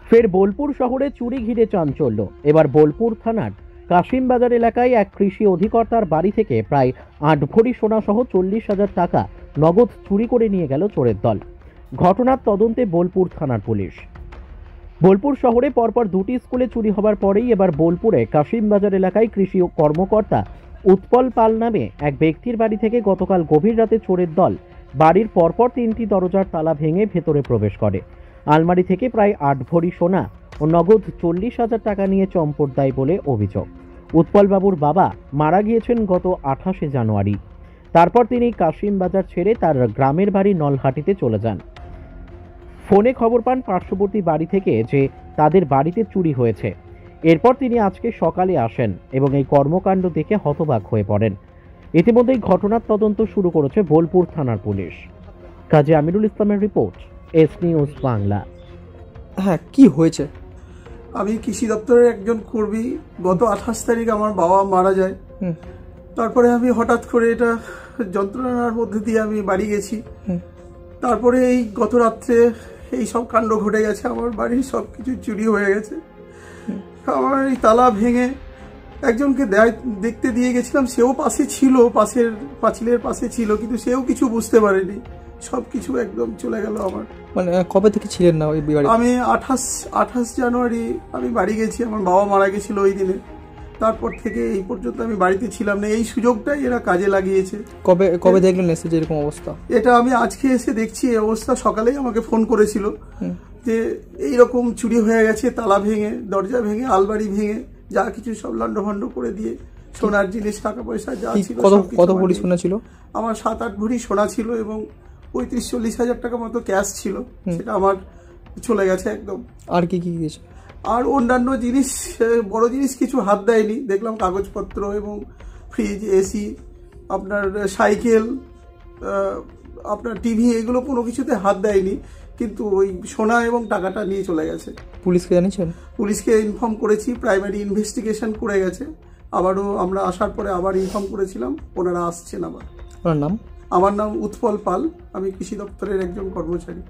ফের বোলপুর শহরে চুরি ঘিরে চাঞ্চল্য। এবার বোলপুর থানার কাশিমবাজার এলাকায় এক কৃষি অধিকর্তার বাড়ি থেকে প্রায় ৮ ভরি সোনা সহ ৪০,০০০ টাকা নগদ চুরি করে নিয়ে গেল চোরের দল। ঘটনার তদন্তে বোলপুর থানার পুলিশ। বোলপুর শহরে পরপর দুটি স্কুলে চুরি হবার পরেই এবার বোলপুরে কাশিমবাজার এলাকায় কৃষি কর্মকর্তা উৎপল পাল নামে এক ব্যক্তির বাড়ি থেকে গতকাল গভীর রাতে চোরের দল বাড়ির পরপর ৩টি দরজার তালা ভেঙে ভেতরে প্রবেশ করে। আলমারি থেকে প্রায় ৮ ভরি সোনা ও নগদ ৪০,০০০ টাকা নিয়ে চম্পট দেয় বলে অভিযোগ। উৎপলবাবুর বাবা মারা গিয়েছেন গত ২৮শে জানুয়ারি। তারপর তিনি কাশিমবাজার ছেড়ে তার গ্রামের বাড়ি নলহাটিতে চলে যান। ফোনে খবর পান পার্শ্ববর্তী বাড়ি থেকে যে তাদের বাড়িতে চুরি হয়েছে। এরপর তিনি আজকে সকালে আসেন এবং এই কর্মকাণ্ড দেখে হতবাক হয়ে পড়েন। ইতিমধ্যেই ঘটনার তদন্ত শুরু করেছে বোলপুর থানার পুলিশ। কাজী আমিরুল ইসলামের রিপোর্ট, এস নিউজ বাংলা। হ্যাঁ, কি হয়েছে? আমি কৃষি দপ্তরের একজন কর্মী। গত ২৮ তারিখ আমার বাবা মারা যায়। তারপরে আমি হঠাৎ করে এটা যন্ত্রণার মধ্যে দিয়ে আমি বাড়ি গেছি। তারপরে এই গত রাত্রে এই সব কাণ্ড ঘটে গেছে। আমার বাড়ির সব কিছু চুরি হয়ে গেছে। আমার এই তালা ভেঙে একজনকে দেখতে দিয়ে গেছিলাম, সেও পাশে ছিল, পাশের পাঁচিলের পাশে ছিল, কিন্তু সেও কিছু বুঝতে পারেনি। সব কিছু একদম চলে গেল আমার। মানে কবে থেকে ছিলেন না ওই বাড়ি? আমি ২৮ জানুয়ারি আমি বাড়ি গেছি। আমার বাবা মারা গেছিল ওই দিনে। তারপর থেকে এই পর্যন্ত আমি বাড়িতে ছিলাম না। এই সুযোগটাই এরা কাজে লাগিয়েছে। কবে দেখলেন এসে যে এরকম অবস্থা? এটা আমি আজকে এসে দেখছি এই অবস্থা। সকালেই আমাকে ফোন করেছিল যে এইরকম চুরি হয়ে গেছে, তালা ভেঙে, দরজা ভেঙে, আলমারি ভেঙে, যা কিছু সব লন্ডভন্ড করে দিয়ে সোনার জিনিস, টাকা পয়সা যা ছিল। কত ভরি সোনা ছিল? আমার ৭-৮ ভরি সোনা ছিল এবং ৩৫-৪০,০০০ টাকা মতো ক্যাশ ছিল। সেটা আমার চলে গেছে একদম। আর কি কি গেছে? আর অন্যান্য জিনিস, বড় জিনিস কিছু হাত দেয়নি। দেখলাম কাগজপত্র এবং ফ্রিজ, এসি, আপনার সাইকেল, আপনার টিভি, এগুলো কোনো কিছুতে হাত দেয়নি, কিন্তু ওই সোনা এবং টাকাটা নিয়ে চলে গেছে। পুলিশকে জানিয়েছেন? পুলিশকে ইনফর্ম করেছি, প্রাইমারি ইনভেস্টিগেশন করে গেছে। আবারও আমরা আসার পরে আবার ইনফর্ম করেছিলাম, ওনারা আসছেন আবার। আপনার নাম? আমার নাম উৎপল পাল, আমি কৃষি দপ্তরের একজন কর্মচারী।